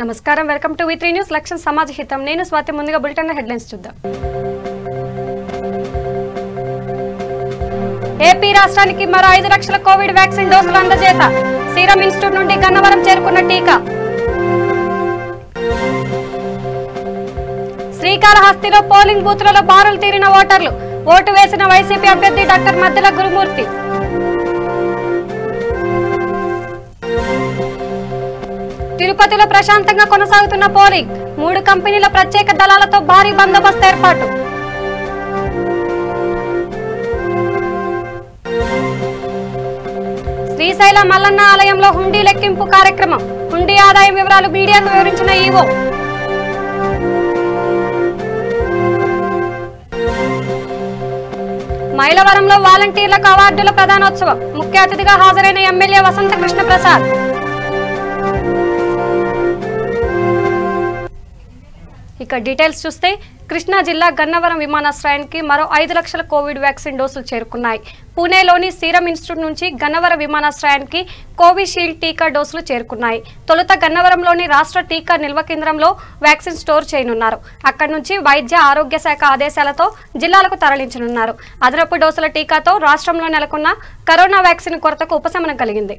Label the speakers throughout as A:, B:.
A: నమస్కారం welcome to వి3 news లక్ష్యం సమాజ హితం నేను స్వాతి ముందుగా బులెటిన్ హెడ్లైన్స్ చూద్దాం ఏపీ రాష్ట్రానికి మరో 5 లక్షల కోవిడ్ వ్యాక్సిన్ డోసులు అందజేత సీరం ఇన్స్టిట్యూట్ నుండి గన్నవరం చేరుకున్న టీకా శ్రీకాళహస్తిలో పోలింగ్ బూత్లలో బారులు తీరిన ఓటర్లు ఓటు వేసిన వైసీపీ అభ్యర్థి డాక్టర్ మద్దెల గురుమూర్తి తిరుపతిలో ప్రశాంతంగా కొనసాగుతున్న పోలింగ్ 3 కంపెనీల ప్రత్యేక దళాలతో భారీ బందోబస్తు ఏర్పాటు శ్రీశైలం మల్లన్న ఆలయంలో హుండీ లెక్కింపు కార్యక్రమం హుండీ ఆదాయం వివరాలు మీడియాకు వివరించిన ఈవో మైలవరంలో వాలంటీర్లకు అవార్డుల ప్రదానోత్సవం ముఖ్య అతిథిగా హాజరైన ఎమ్మెల్యే వసంత కృష్ణ ప్రసాద్ ఇక డీటెయిల్స్ చూస్తే కృష్ణా జిల్లా గన్నవరం విమానాశ్రయానికి మరో 5 లక్షల కోవిడ్ వ్యాక్సిన్ డోసులు చేరుకున్నాయి. పూణేలోని సీరం ఇన్స్టిట్యూట్ నుంచి గన్నవరం విమానాశ్రయానికి కోవిషీల్డ్ టీకా డోసులు చేరుకున్నాయి. తొలుత గన్నవరంలోని రాష్ట్ర టీకా నిల్వ కేంద్రంలో వ్యాక్సిన్ స్టోర్ చేయనున్నారు. అక్కడి నుంచి వైద్య ఆరోగ్య శాఖ ఆదేశాలతో జిల్లాలకు తరలించనున్నారు. అదనపు డోసుల టీకాతో రాష్ట్రంలో నెలకొన్న కరోనా వ్యాక్సిన్ కొరతకు ఉపశమనం కలిగింది.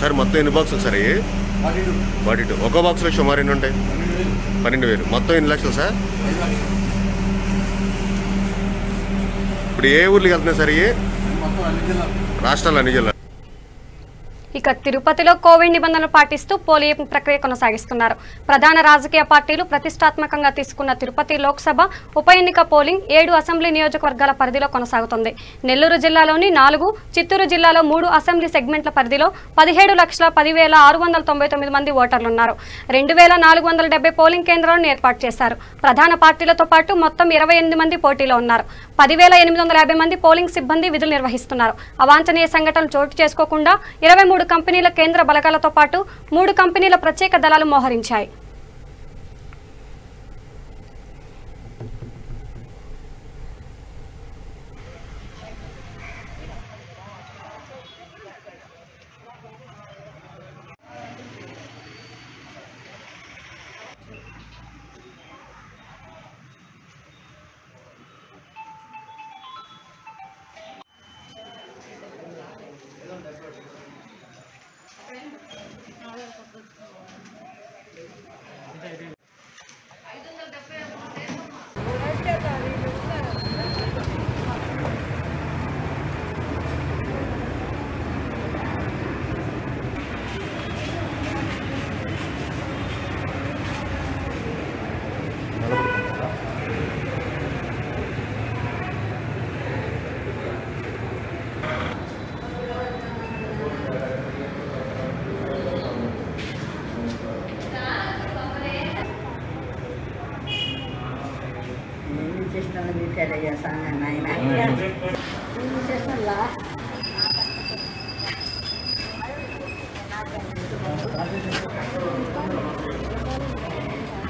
B: సార్ మొత్తం ఎన్ని బాక్సులు సార్ అయ్యి 42 ఒక బాక్స్లో సుమారు ఎన్ని ఉంటాయి 12,000 మొత్తం ఎన్ని లక్షలు సార్ ఇప్పుడు ఏ ఊర్లకి వెళ్తున్నాయి సార్ అయ్యి రాష్ట్రాలు అన్ని జిల్లా
A: ఇక తిరుపతిలో కోవిడ్ నిబంధనలు పాటిస్తూ పోలింగ్ ప్రక్రియ కొనసాగిస్తున్నారు. ప్రధాన రాజకీయ పార్టీలు ప్రతిష్టాత్మకంగా తీసుకున్న తిరుపతి లోక్సభ ఉప ఎన్నిక పోలింగ్ 7 అసెంబ్లీ నియోజకవర్గాల పరిధిలో కొనసాగుతుంది. నెల్లూరు జిల్లాలోని 4, చిత్తూరు జిల్లాలో 3 అసెంబ్లీ సెగ్మెంట్ల పరిధిలో 17,10,699 మంది ఓటర్లున్నారు. 2,470 పోలింగ్ కేంద్రాలను ఏర్పాటు చేశారు. ప్రధాన పార్టీలతో పాటు మొత్తం 28 మంది పోటీలో ఉన్నారు. 10,850 మంది పోలింగ్ సిబ్బంది విధులు నిర్వహిస్తున్నారు. అవాంఛనీయ సంఘటనలు చోటు చేసుకోకుండా 23 కంపెనీల కేంద్ర బలగాలతో పాటు 3 కంపెనీల ప్రత్యేక దళాలు మోహరించాయి.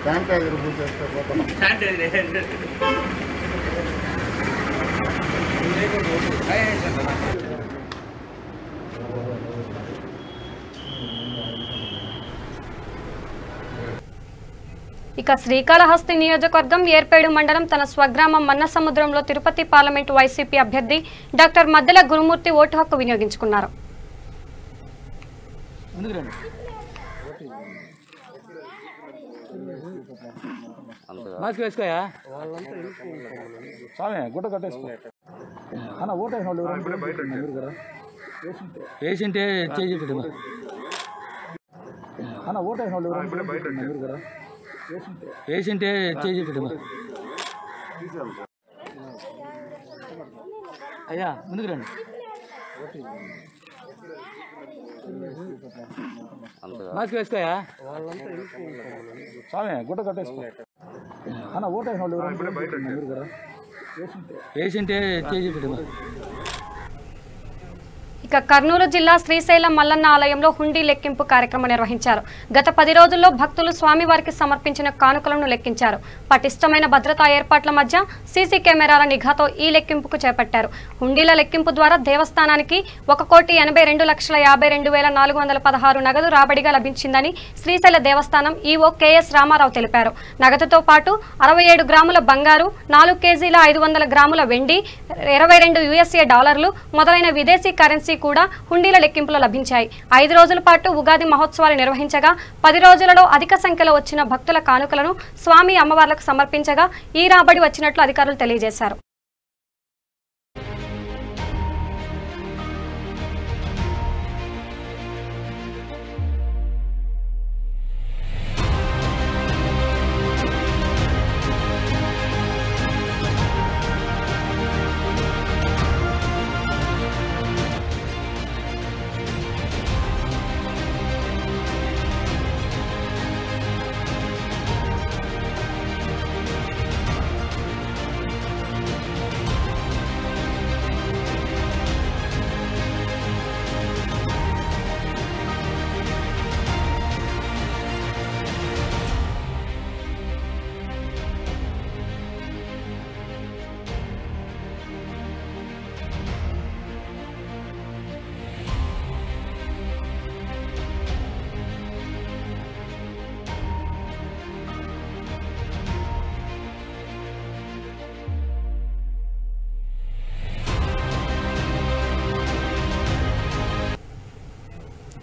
C: శానిటైజర్ పూసేస్తే
A: ఇక శ్రీకాళహస్తి నియోజకవర్గం ఏర్పేడు మండలం తన స్వగ్రామం మన్నసముద్రంలో తిరుపతి పార్లమెంటు వైసీపీ అభ్యర్థి డాక్టర్ మద్దెల గురుమూర్తి ఓటు హక్కు వినియోగించుకున్నారు.
D: పేషెంటే పేషెంటే అయ్యా ముందుకు రండి. మాస్క్ వేసుకోయా స్వామి గుడ్డ కట్టేసుకో అన్న ఓటేసిన వాళ్ళు పేషెంటే
A: ఇక కర్నూలు జిల్లా శ్రీశైలం మల్లన్న ఆలయంలో హుండీ లెక్కింపు కార్యక్రమం నిర్వహించారు. గత 10 రోజుల్లో భక్తులు స్వామివారికి సమర్పించిన కానుకలను లెక్కించారు. పటిష్టమైన భద్రతా ఏర్పాట్ల మధ్య సీసీ కెమెరాల నిఘాతో ఈ లెక్కింపుకు చేపట్టారు. హుండీల లెక్కింపు ద్వారా దేవస్థానానికి 1,82,52,416 నగదు రాబడిగా లభించిందని శ్రీశైల దేవస్థానం ఈవో కెఎస్ రామారావు తెలిపారు. నగదుతో పాటు 67 గ్రాముల బంగారు, 4 కేజీల 500 గ్రాముల వెండి, 22 యుఎస్ఏ డాలర్లు మొదలైన విదేశీ కరెన్సీ కూడా హుండీల లెక్కింపులో లభించాయి. 5 రోజుల పాటు ఉగాది మహోత్సవాలు నిర్వహించగా 10 రోజులలో అధిక సంఖ్యలో వచ్చిన భక్తుల కానుకలను స్వామి అమ్మవార్లకు సమర్పించగా ఈ రాబడి వచ్చినట్లు అధికారులు తెలియజేశారు.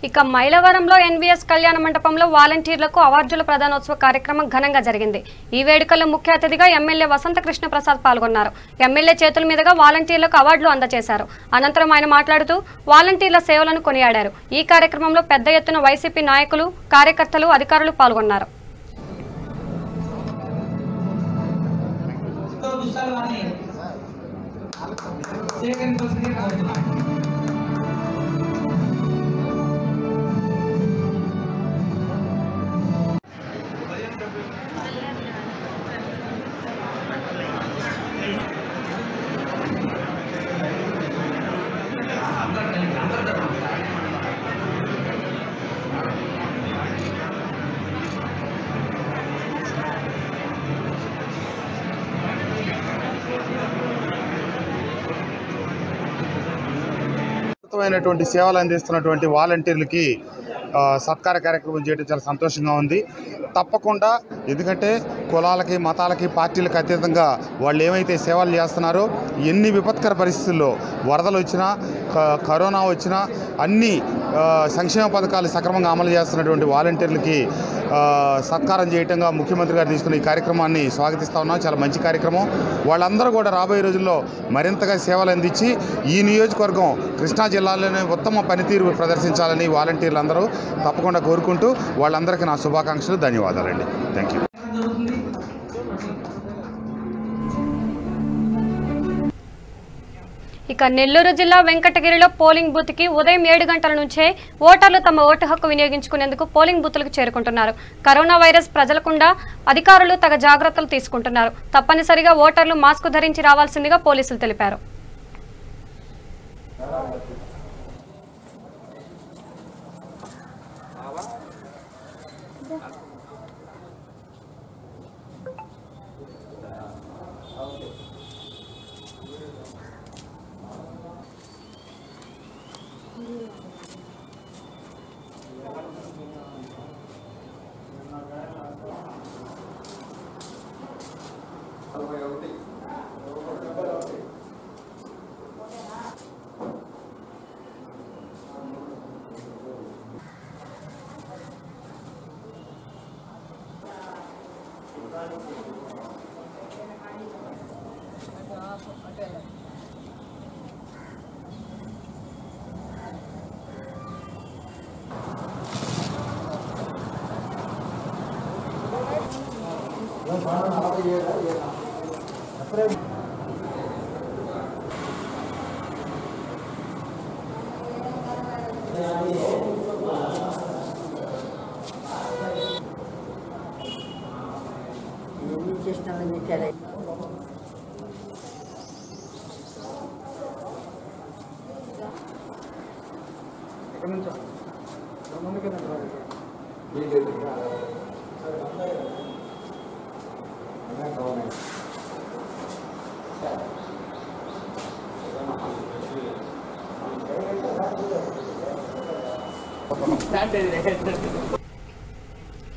A: ఇక మైలవరంలో ఎన్వీఎస్ కళ్యాణ మండపంలో వాలంటీర్లకు అవార్డుల ప్రదానోత్సవ కార్యక్రమం ఘనంగా జరిగింది. ఈ వేడుకల్లో ముఖ్య అతిథిగా ఎమ్మెల్యే వసంత కృష్ణ ప్రసాద్ పాల్గొన్నారు. ఎమ్మెల్యే చేతుల మీదుగా వాలంటీర్లకు అవార్డులు అందజేశారు. అనంతరం ఆయన మాట్లాడుతూ వాలంటీర్ల సేవలను కొనియాడారు. ఈ కార్యక్రమంలో పెద్ద ఎత్తున వైసీపీ నాయకులు, కార్యకర్తలు, అధికారులు పాల్గొన్నారు.
C: అద్భుతమైనటువంటి సేవలు అందిస్తున్నటువంటి వాలంటీర్లకి సత్కార కార్యక్రమం చేయడం చాలా సంతోషంగా ఉంది. తప్పకుండా, ఎందుకంటే కులాలకి, మతాలకి, పార్టీలకు అతీతంగా వాళ్ళు ఏమైతే సేవలు చేస్తున్నారో, ఎన్ని విపత్కర పరిస్థితుల్లో వరదలు వచ్చినా, కరోనా వచ్చినా అన్ని సంక్షేమ పథకాలు సక్రమంగా అమలు చేస్తున్నటువంటి వాలంటీర్లకి సత్కారం చేయటంగా ముఖ్యమంత్రి గారు తీసుకున్న ఈ కార్యక్రమాన్ని స్వాగతిస్తా ఉన్నాం. చాలా మంచి కార్యక్రమం. వాళ్ళందరూ కూడా రాబోయే రోజుల్లో మరింతగా సేవలు అందించి ఈ నియోజకవర్గం కృష్ణా జిల్లాలోనే ఉత్తమ పనితీరు ప్రదర్శించాలని వాలంటీర్లు అందరూ తప్పకుండా కోరుకుంటూ వాళ్ళందరికీ నా శుభాకాంక్షలు, ధన్యవాదాలండి. Thank you.
A: ఇక నెల్లూరు జిల్లా వెంకటగిరిలో పోలింగ్ బూత్ కి ఉదయం 7 గంటల నుంచే ఓటర్లు తమ ఓటు హక్కు వినియోగించుకునేందుకు పోలింగ్ బూత్లకు చేరుకుంటున్నారు. కరోనా వైరస్ ప్రజలకుండా అధికారులు తగ జాగ్రత్తలు తీసుకుంటున్నారు. తప్పనిసరిగా ఓటర్లు మాస్క్ ధరించి రావాల్సిందిగా పోలీసులు తెలిపారు.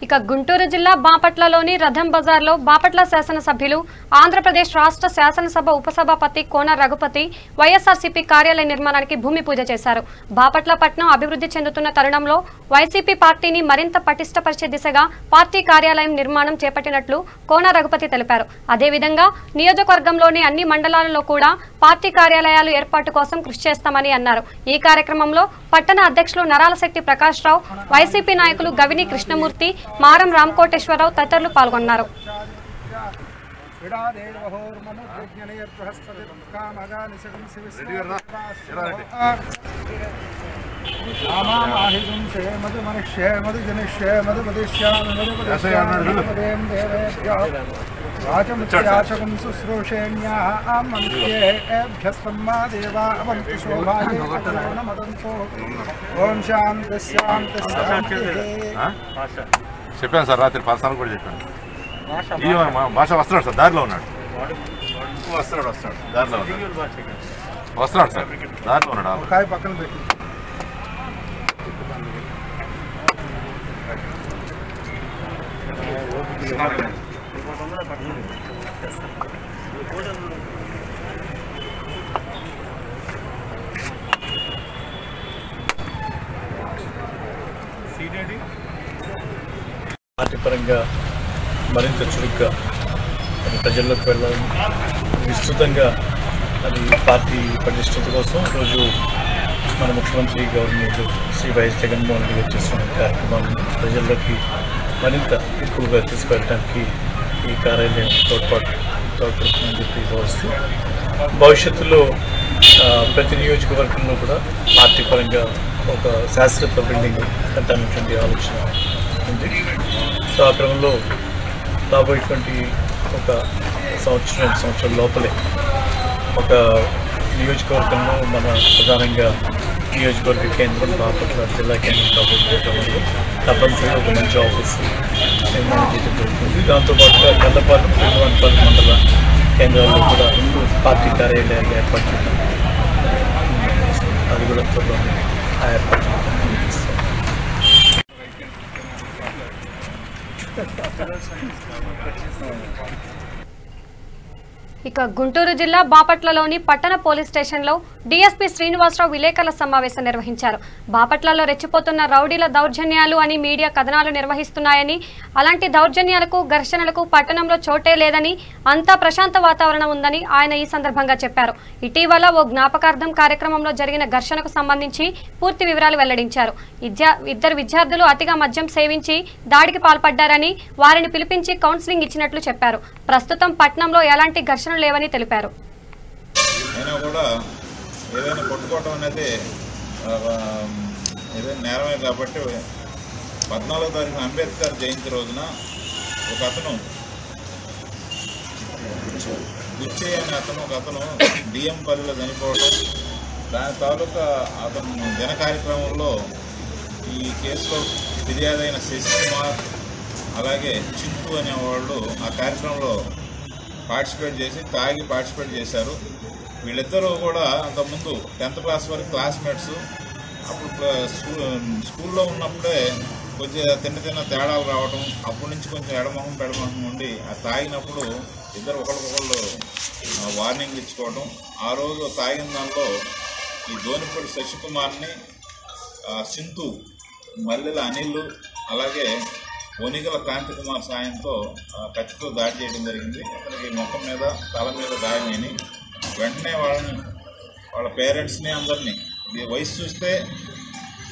A: ఇక గుంటూరు జిల్లా బాపట్లలోని రథం బజార్లో బాపట్ల శాసనసభ్యులు ఆంధ్రప్రదేశ్ రాష్ట్ర శాసనసభ ఉపసభాపతి కోన రఘుపతి వైఎస్ఆర్సీపీ కార్యాలయ నిర్మాణానికి భూమి పూజ చేశారు. బాపట్ల పట్టణం అభివృద్ధి చెందుతున్న తరుణంలో వైసీపీ పార్టీని మరింత పటిష్టపరిచే దిశగా పార్టీ కార్యాలయం నిర్మాణం చేపట్టినట్లు కోన రఘుపతి తెలిపారు. అదేవిధంగా నియోజకవర్గంలోని అన్ని మండలాలలో కూడా పార్టీ కార్యాలయాలు ఏర్పాటు కోసం కృషి చేస్తామని అన్నారు. ఈ కార్యక్రమంలో పట్టణ అధ్యక్షులు నరాలశెట్టి ప్రకాష్ రావు, వైసీపీ నాయకులు గవిని కృష్ణమూర్తి, మారం రామకోటేశ్వరరావు తదితరులు పాల్గొన్నారు.
E: చెప్పాను సార్, రాత్రి పాఠశాల కూడా చెప్పాను. భాష వస్తున్నాడు సార్, దారిలో ఉన్నాడు. వస్తున్నాడు దారిలో వస్తున్నాడు సార్, దారిలో ఉన్నాడు. పక్కన పెట్టి
F: పార్టీ పరంగా మరింత చురుగ్గా అది ప్రజల్లోకి వెళ్ళాలని విస్తృతంగా అది పార్టీ పటిష్టత కోసం ఈరోజు మన ముఖ్యమంత్రి గవర్నర్ శ్రీ వైఎస్ జగన్మోహన్ రెడ్డి గారు చేస్తున్న కార్యక్రమాలను ప్రజల్లోకి మరింత ఎక్కువగా తీసుకెళ్ళడానికి ఈ కార్యాలయం తోడ్పడుతుందని చెప్పి భావిస్తూ భవిష్యత్తులో ప్రతి నియోజకవర్గంలో కూడా పార్టీ పరంగా ఒక శాశ్వత బిల్డింగ్ కట్టాలనేటువంటి ఆలోచన ఉంది. సో ఆ క్రమంలో రాబోయేటువంటి ఒక సంవత్సరం లోపలే ఒక నియోజకవర్గంలో మన ప్రధానంగా నియోజకవర్గ కేంద్రం బాపట్ల జిల్లా కేంద్రం కాబోయే క్రమంలో తప్పనిసరిగా ఒక మంచి ఆఫీస్ నిర్మాణం చేయడం జరుగుతుంది. దాంతోపాటుగా గల్లపాలెం, పెద్దవానిపాలెం మండల కేంద్రాల్లో కూడా పార్టీ కార్యాలయాలు ఏర్పాటు చేయడం అది కూడా త్వరలో ఆ ఏర్పాటు నిర్వహిస్తాం.
A: ఇక గుంటూరు జిల్లా బాపట్లలోని పట్టణ పోలీస్ స్టేషన్లో డీఎస్పీ శ్రీనివాసరావు విలేకరుల సమావేశం నిర్వహించారు. బాపట్లలో రెచ్చిపోతున్న రౌడీల దౌర్జన్యాలు అని మీడియా కథనాలు నిర్వహిస్తున్నాయని, అలాంటి దౌర్జన్యాలకు ఘర్షణలకు పట్టణంలో చోటే లేదని, అంతా ప్రశాంత వాతావరణం ఉందని ఆయన ఈ సందర్భంగా చెప్పారు. ఇటీవల ఓ జ్ఞాపకార్థం కార్యక్రమంలో జరిగిన ఘర్షణకు సంబంధించి పూర్తి వివరాలు వెల్లడించారు. ఇద్దరు విద్యార్థులు అతిగా మద్యం సేవించి దాడికి పాల్పడ్డారని, వారిని పిలిపించి కౌన్సిలింగ్ ఇచ్చినట్లు చెప్పారు. ప్రస్తుతం పట్టణంలో ఎలాంటి ఘర్షణ లేవని తెలిపారు.
G: అయినా కూడా ఏదైనా కొట్టుకోవటం అనేది ఏదైనా నేరమే కాబట్టి 14వ తారీఖున అంబేద్కర్ జయంతి రోజున ఒక అతను గుచ్చే అనే ఒక అతను డిఎం పల్లిలో చనిపోవడం, దాని తాలూకా అతను జన కార్యక్రమంలో ఈ కేసులో ఫిర్యాదైన శశికుమార్ అలాగే చింటూ అనేవాళ్ళు ఆ కార్యక్రమంలో పార్టిసిపేట్ చేశారు. వీళ్ళిద్దరూ కూడా అంతకుముందు 10th క్లాస్ వరకు క్లాస్మేట్స్. అప్పుడు స్కూల్లో ఉన్నప్పుడే కొద్దిగా తిన్న తేడాలు రావడం, అప్పటి నుంచి కొంచెం ఎడమొహం ఉండి ఆ తాగినప్పుడు ఇద్దరు ఒకరికొకళ్ళు వార్నింగ్ ఇచ్చుకోవడం. ఆ రోజు తాగిన దానిలో ఈ దోనిపూడి శశికుమార్ని, సింతు, మల్లెల అనిల్ అలాగే ఒనిగల క్రాంతి కుమార్ సాయంతో కత్తితో దాడి చేయడం జరిగింది. అతనికి ముఖం మీద తల మీద గాయమైంది. వెంటనే వాళ్ళ పేరెంట్స్ని అందరినీ, వయసు చూస్తే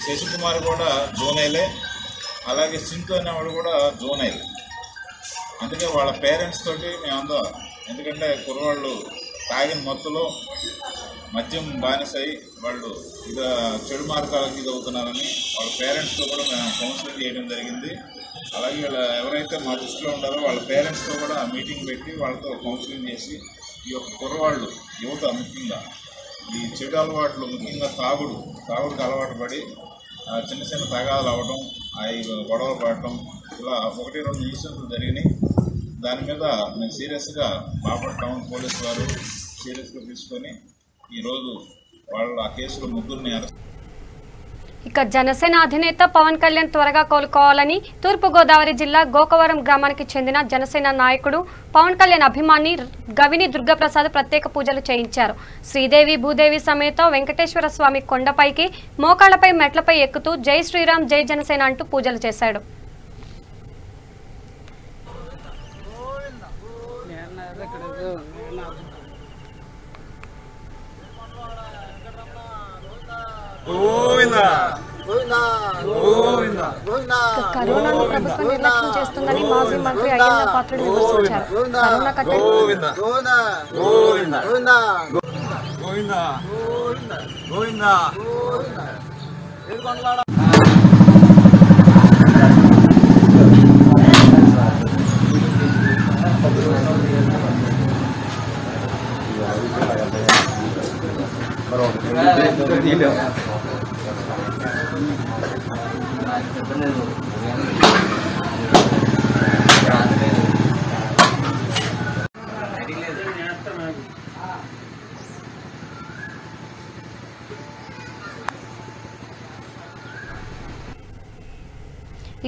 G: శశికుమార్ కూడా జూనైలే, అలాగే సింటూ అనేవాడు కూడా జూనైలే. అందుకే వాళ్ళ పేరెంట్స్ తోటి మేమందరం, ఎందుకంటే కుర్రవాళ్ళు తాగిన మత్తులో మద్యం బానిసై వాళ్ళు ఇక చెడు మార్గాలకి ఇది అవుతున్నారని వాళ్ళ పేరెంట్స్తో కూడా మేము కౌన్సిలింగ్ చేయడం జరిగింది. అలాగే ఎవరైతే మా దృష్టిలో ఉండారో వాళ్ళ పేరెంట్స్తో కూడా మీటింగ్ పెట్టి వాళ్ళతో కౌన్సిలింగ్ చేసి ఈ యొక్క కుర్రవాళ్ళు యువత ముఖ్యంగా ఈ చెడు అలవాట్లు, ముఖ్యంగా తాగుడుకి అలవాటు పడి చిన్న చిన్న తగాదాలు అవ్వడం, గొడవలు పడటం, ఇలా 1-2 ఇన్సిడెంట్లు జరిగినాయి. దాని మీద మేము సీరియస్గా బాపట్ల టౌన్ పోలీసు వారు సీరియస్గా తీసుకొని ఈరోజు వాళ్ళు ఆ కేసులో 3 అరెస్ట్.
A: ఇక జనసేన అధినేత పవన్ కళ్యాణ్ త్వరగా కోలుకోవాలని తూర్పుగోదావరి జిల్లా గోకవరం గ్రామానికి చెందిన జనసేన నాయకుడు పవన్ కళ్యాణ్ అభిమాని గవిని దుర్గాప్రసాద్ ప్రత్యేక పూజలు చేయించారు. శ్రీదేవి భూదేవి సమేత వెంకటేశ్వర స్వామి కొండపైకి మోకాళ్లపై మెట్లపై ఎక్కుతూ జై శ్రీరామ్ జై జనసేన అంటూ పూజలు చేశాడు. కరోనాను ప్రభుత్వం నిర్లక్ష్యం చేస్తుందని మాజీ మంత్రి అయ్యన్న పాత్రుడు విమర్శించారు. కరోనా కట్టడి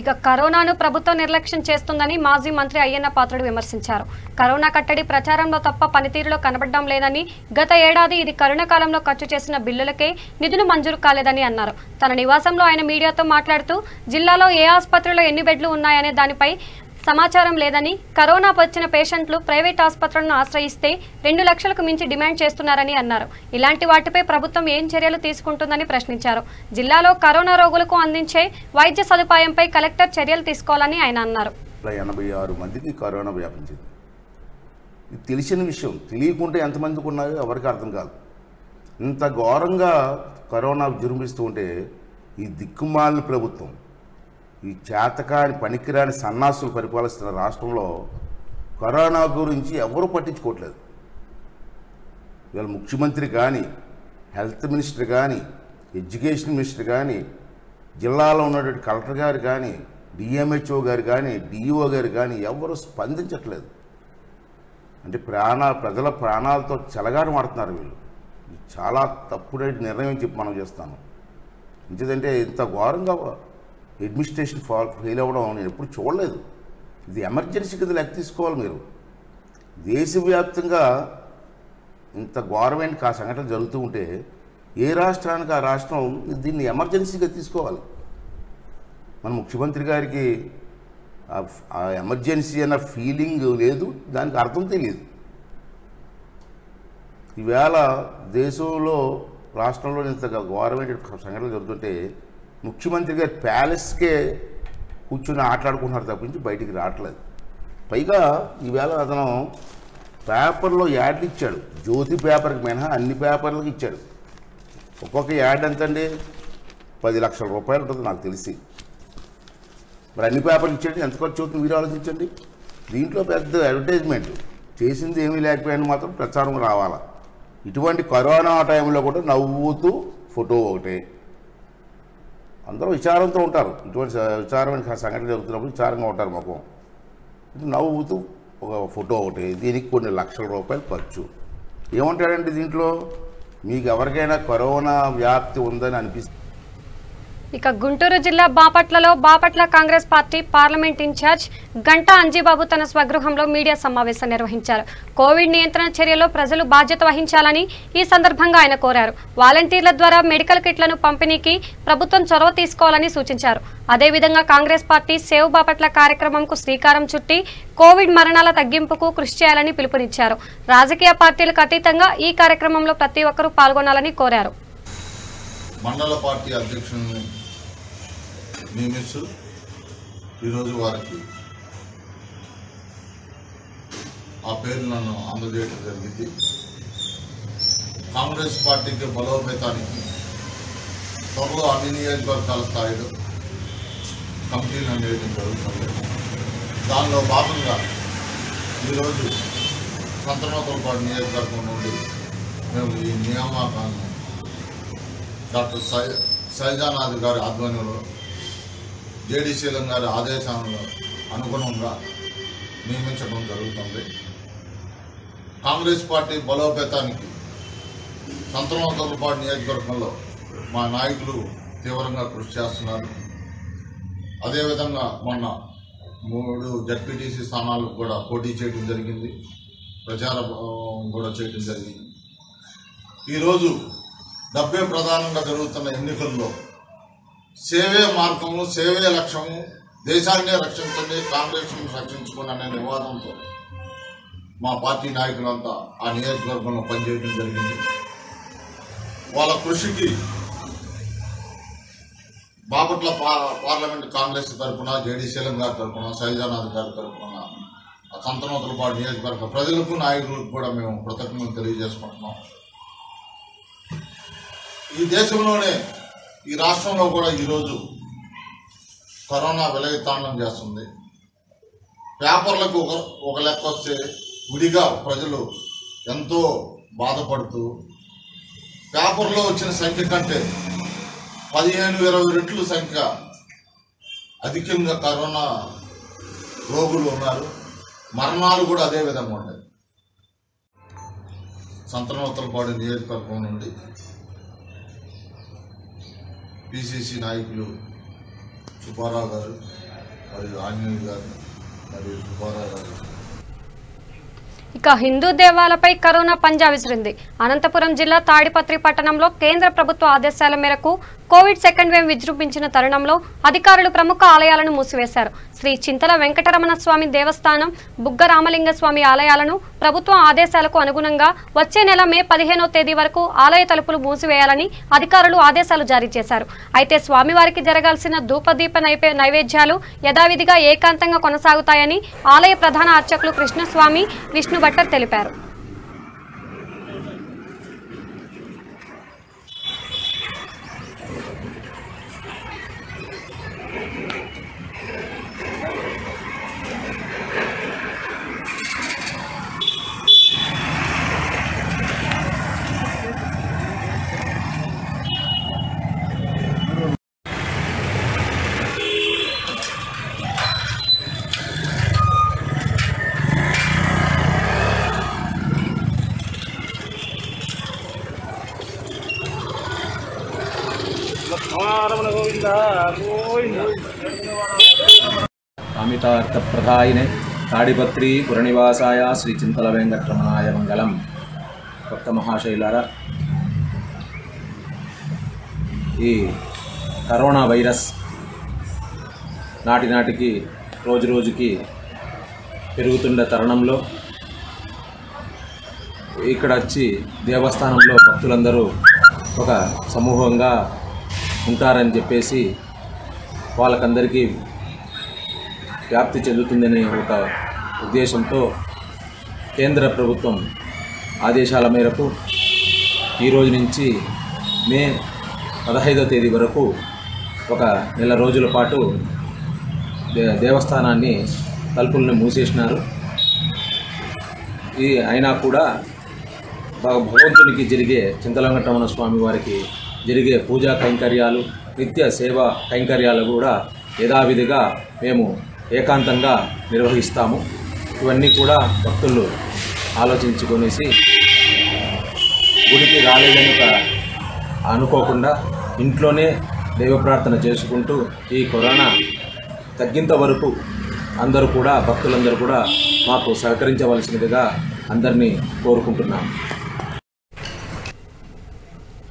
A: ఇక కరోనాను ప్రభుత్వం నిర్లక్ష్యం చేస్తుందని మాజీ మంత్రి అయ్యన్న పాత్రుడు విమర్శించారు. కరోనా కట్టడి ప్రచారంలో తప్ప పనితీరులో కనబడడం లేదని, గత ఏడాది ఇది కరోనా కాలంలో ఖర్చు చేసిన బిల్లులకే నిధులు మంజూరు కాలేదని అన్నారు. తన నివాసంలో ఆయన మీడియాతో మాట్లాడుతూ జిల్లాలో ఏ ఆసుపత్రిలో ఎన్ని బెడ్లు ఉన్నాయనే దానిపై సమాచారం లేదని, కరోనా వచ్చిన పేషెంట్లు ప్రైవేట్ ఆసుపత్రులను ఆశ్రయిస్తే 2 లక్షలకు మించి డిమాండ్ చేస్తున్నారని అన్నారు. ఇలాంటి వాటిపై ప్రభుత్వం ఏం చర్యలు తీసుకుంటుందని ప్రశ్నించారు. జిల్లాలో కరోనా రోగులకు అందించే వైద్య సదుపాయంపై కలెక్టర్ చర్యలు తీసుకోవాలని ఆయన అన్నారు.
H: 86 మందికి కరోనా వ్యాపించింది. ఇది తెలిసిన విషయం, తెలియకుంటే ఎంతమందికి ఉన్నాయో ఎవరికి అర్థం కాదు. ఇంత ఘోరంగా కరోనా విజృంభిస్తూ ఉంటే ఈ దిక్కుమాలిన ప్రభుత్వం, ఈ చేతకాని పనికిరాని సన్నాసులు పరిపాలిస్తున్న రాష్ట్రంలో కరోనా గురించి ఎవరూ పట్టించుకోవట్లేదు. ఇవాళ ముఖ్యమంత్రి కానీ, హెల్త్ మినిస్టర్ కానీ, ఎడ్యుకేషన్ మినిస్టర్ కానీ, జిల్లాలో ఉన్నటువంటి కలెక్టర్ గారు కానీ, డిఎంహెచ్ఓ గారు కానీ, డిఈఓ గారు కానీ ఎవరు స్పందించట్లేదు. అంటే ప్రజల ప్రాణాలతో చెలగాటమాడుతున్నారు వీళ్ళు. చాలా తప్పుడు నిర్ణయం చెప్పి మనం చేస్తాను. ఎందుకంటే ఇంత ఘోరంగా అడ్మినిస్ట్రేషన్ ఫెయిల్ అవ్వడం నేను ఎప్పుడు చూడలేదు. ఇది ఎమర్జెన్సీ కింద లెక్క తీసుకోవాలి మీరు. దేశవ్యాప్తంగా ఇంత ఘోరమైన సంఘటనలు జరుగుతూ ఉంటే ఏ రాష్ట్రానికి ఆ రాష్ట్రం దీన్ని ఎమర్జెన్సీగా తీసుకోవాలి. మన ముఖ్యమంత్రి గారికి ఆ ఎమర్జెన్సీ అన్న ఫీలింగ్ లేదు, దానికి అర్థం తెలియదు. ఈవేళ దేశంలో రాష్ట్రంలో ఇంత ఘోరమైన సంఘటనలు జరుగుతుంటే ముఖ్యమంత్రి గారి ప్యాలెస్కే కూర్చొని ఆటలాడుకుంటున్నారు తప్పించి బయటికి రావట్లేదు. పైగా ఈవేళ అతను పేపర్లో యాడ్లు ఇచ్చాడు. జ్యోతి పేపర్కి మినహా అన్ని పేపర్లకు ఇచ్చాడు. ఒక్కొక్క యాడ్ ఎంతండి? 10 లక్షల రూపాయలు ఉంటుంది నాకు తెలిసి. మరి అన్ని పేపర్లు ఇచ్చాడు, ఎంత ఖర్చు అవుతుంది మీరు ఆలోచించండి. దీంట్లో పెద్ద అడ్వర్టైజ్మెంట్ చేసింది ఏమీ లేకపోయినా మాత్రం ప్రచారం రావాలా. ఇటువంటి కరోనా టైంలో కూడా నవ్వుతూ ఫోటో ఒకటే. అందరూ విచారంతో ఉంటారు. ఇటువంటి విచారమైన సంఘటన జరుగుతున్నప్పుడు విచారంగా ఉంటారు ముఖం. నవ్వుతూ ఒక ఫోటో ఒకటి, దీనికి కొన్ని లక్షల రూపాయలు ఖర్చు. ఏమంటాడండి దీంట్లో? మీకు ఎవరికైనా కరోనా వ్యాప్తి ఉందని అనిపిస్తుంది,
A: ఇక గుంటూరు జిల్లా బాపట్లలో Bapatla Congress party parliament in charge Ganta Anjibabu తన స్వగృహంలో మీడియా సమావేశం నిర్వహించారు. కోవిడ్ నియంత్రణ చర్యల్లో ప్రజలు బాధ్యత వహించాలని ఈ సందర్భంగా ఆయన కోరారు. వాలంటీర్ల ద్వారా మెడికల్ కిట్లను పంపిణీకి ప్రభుత్వం చొరవ తీసుకోవాలని సూచించారు. అదేవిధంగా కాంగ్రెస్ పార్టీ సేవ్ బాపట్ల కార్యక్రమంకు శ్రీకారం చుట్టి కోవిడ్ మరణాల తగ్గింపుకు కృషి చేయాలని పిలుపునిచ్చారు. రాజకీయ పార్టీలకు అతీతంగా ఈ కార్యక్రమంలో ప్రతి ఒక్కరూ పాల్గొనాలని కోరారు.
G: మండల పార్టీ అధ్యక్షులను నియమిస్తూ ఈరోజు వారికి ఆ పేర్లను అందజేయడం జరిగింది. కాంగ్రెస్ పార్టీకి బలోపేతానికి త్వరలో అన్ని నియోజకవర్గాల స్థాయిలో కమిటీలను వేయడం జరుగుతుంది. దానిలో భాగంగా ఈరోజు సంతనోతలపాడు నియోజకవర్గం నుండి మేము ఈ నియామకాలను డాక్టర్ శైలజానాథ్ గారి ఆధ్వర్యంలో జేడీసీలం గారి ఆదేశాలను అనుగుణంగా నియమించడం జరుగుతుంది. కాంగ్రెస్ పార్టీ బలోపేతానికి సంతనోతలపాడు నియోజకవర్గంలో మా నాయకులు తీవ్రంగా కృషి చేస్తున్నారు. అదేవిధంగా మొన్న 3 జడ్పీటీసీ స్థానాలకు కూడా పోటీ చేయడం జరిగింది, ప్రచారం కూడా చేయడం జరిగింది. ఈరోజు డబ్బే ప్రధానంగా జరుగుతున్న ఎన్నికల్లో సేవే మార్గము, సేవే లక్ష్యము, దేశాన్నే రక్షించండి, కాంగ్రెస్ను రక్షించుకోండి అనే నివాదంతో మా పార్టీ నాయకులంతా ఆ నియోజకవర్గంలో పనిచేయడం జరిగింది. వాళ్ళ కృషికి బాపట్ల పార్లమెంట్ కాంగ్రెస్ తరఫున, జేడీసీలం గారి తరఫున, శైలజానాథ్ గారి తరఫున, సంతనోతలపాడు నియోజకవర్గ ప్రజలకు, నాయకులకు కూడా మేము కృతజ్ఞతలు తెలియజేసుకుంటున్నాం. ఈ దేశంలోనే, ఈ రాష్ట్రంలో కూడా ఈరోజు కరోనా విలయతాండం చేస్తుంది. పేపర్లకు ఒక లెక్క వస్తే విడిగా ప్రజలు ఎంతో బాధపడుతూ, పేపర్లో వచ్చిన సంఖ్య కంటే 15-20 రెట్లు సంఖ్య అధికంగా కరోనా రోగులు ఉన్నారు. మరణాలు కూడా అదే విధంగా ఉన్నాయి. సంతనోతలపాడు నియోజకవర్గం నుండి పిసిసి నాయకులు సుబ్బారావు గారు మరియు ఆంజనేయులు గారు మరియు సుబ్బారావు గారు.
A: ఇక హిందూ దేవాలయాలపై కరోనా పంజా విసిరింది. అనంతపురం జిల్లా తాడిపత్రి పట్టణంలో కేంద్ర ప్రభుత్వ ఆదేశాల మేరకు కోవిడ్ సెకండ్ వేవ్ విజృంభించిన తరుణంలో అధికారులు ప్రముఖ ఆలయాలను మూసివేశారు. శ్రీ చింతల వెంకటరమణ స్వామి దేవస్థానం, బుగ్గ రామలింగ స్వామి ఆలయాలను ప్రభుత్వం ఆదేశాలకు అనుగుణంగా వచ్చే నెల మే 15వ తేదీ వరకు ఆలయ తలుపులు మూసివేయాలని అధికారులు ఆదేశాలు జారీ చేశారు. అయితే స్వామివారికి జరగాల్సిన ధూపదీప నైవేద్యాలు యథావిధిగా ఏకాంతంగా కొనసాగుతాయని ఆలయ ప్రధాన అర్చకులు కృష్ణస్వామి, విష్ణు భట్టర్ తెలిపారు.
I: కామితార్థప్రదాయినే తాడిపత్రి పురనివాసాయ శ్రీ చింతల వెంకటరమణాయ మంగళం. భక్త మహాశైలారా, ఈ కరోనా వైరస్ నాటినాటికి రోజు రోజుకి పెరుగుతున్న తరుణంలో ఇక్కడ వచ్చి దేవస్థానంలో భక్తులందరూ ఒక సమూహంగా ఉంటారని చెప్పేసి వాళ్ళకందరికీ వ్యాప్తి చెందుతుందనే ఒక ఉద్దేశంతో కేంద్ర ప్రభుత్వం ఆదేశాల మేరకు ఈరోజు నుంచి మే 15వ తేదీ వరకు ఒక నెల రోజుల పాటు దేవస్థానాన్ని తలుపులను మూసేసినారు. ఈ అయినా కూడా భగవంతునికి జరిగే చింతల వెంకటరమణ స్వామి వారికి జరిగే పూజా కైంకర్యాలు, నిత్య సేవా కైంకర్యాలు కూడా యథావిధిగా మేము ఏకాంతంగా నిర్వహిస్తాము. ఇవన్నీ కూడా భక్తులు ఆలోచించుకొనేసి గుడికి రాలేదని అనుకోకుండా ఇంట్లోనే దైవ ప్రార్థన చేసుకుంటూ ఈ కరోనా తగ్గింత వరకు అందరూ కూడా భక్తులందరూ కూడా మాకు సహకరించవలసినదిగా అందరినీ కోరుకుంటున్నాం.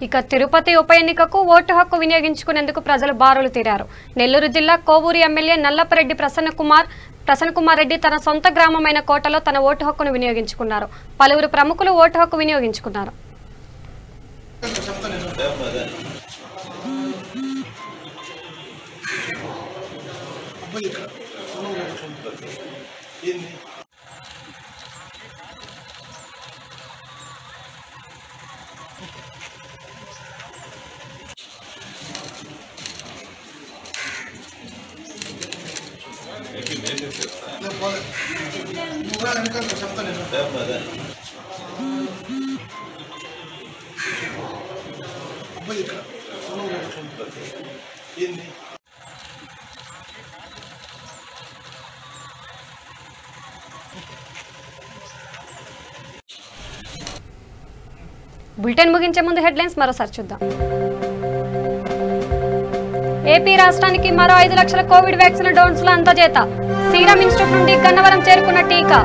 A: ఇక తిరుపతి ఉప ఎన్నికకు ఓటు హక్కు వినియోగించుకునేందుకు ప్రజలు బారులు తీరారు. నెల్లూరు జిల్లా కోవూరు ఎమ్మెల్యే నల్లపరెడ్డి ప్రసన్నకుమార్ రెడ్డి తన సొంత గ్రామమైన కోటలో తన ఓటు హక్కును వినియోగించుకున్నారు. పలువురు ప్రముఖులు ఓటు హక్కు వినియోగించుకున్నారు. బులెటిన్ ముగించే ముందు హెడ్లైన్స్ మరోసారి చూద్దాం. ఏపీ రాష్ట్రానికి మరో 5 లక్షల కోవిడ్ వ్యాక్సిన్ డోసుల అందజేత. సీరం ఇన్స్టిట్యూట్ నుండి గన్నవరం చేరుకున్న టీకా.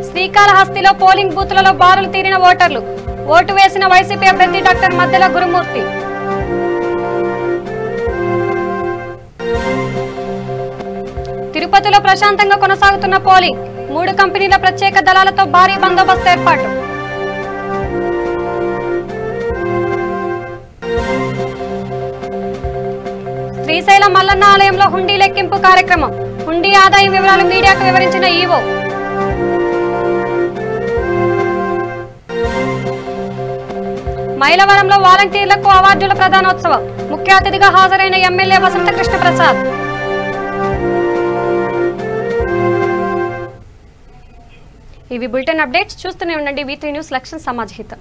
A: శ్రీకాళహస్తిలో పోలింగ్ బూత్లలో బారులు తీరిన ఓటర్లు. ఓటు వేసిన వైసీపీ అభ్యర్థి డాక్టర్ మద్దెల గురుమూర్తి. తిరుపతిలో ప్రశాంతంగా కొనసాగుతున్న పోలింగ్. 3 కంపెనీల ప్రత్యేక దళాలతో భారీ బందోబస్తు ఏర్పాటు. శ్రీశైలం మల్లన్న ఆలయంలో హుండీ లెక్కింపు కార్యక్రమం. హుండీ ఆదాయం వివరాలు మీడియాకు వివరించిన ఈవో. మైలవరంలో వాలంటీర్లకు అవార్డుల ప్రదానోత్సవం. ముఖ్య అతిథిగా హాజరైన ఎమ్మెల్యే వసంత కృష్ణ ప్రసాద్. ఇవి బులెటిన్ అప్డేట్స్. చూస్తూనే ఉండండి V3 న్యూస్. లక్ష్యం సమాజ హితం.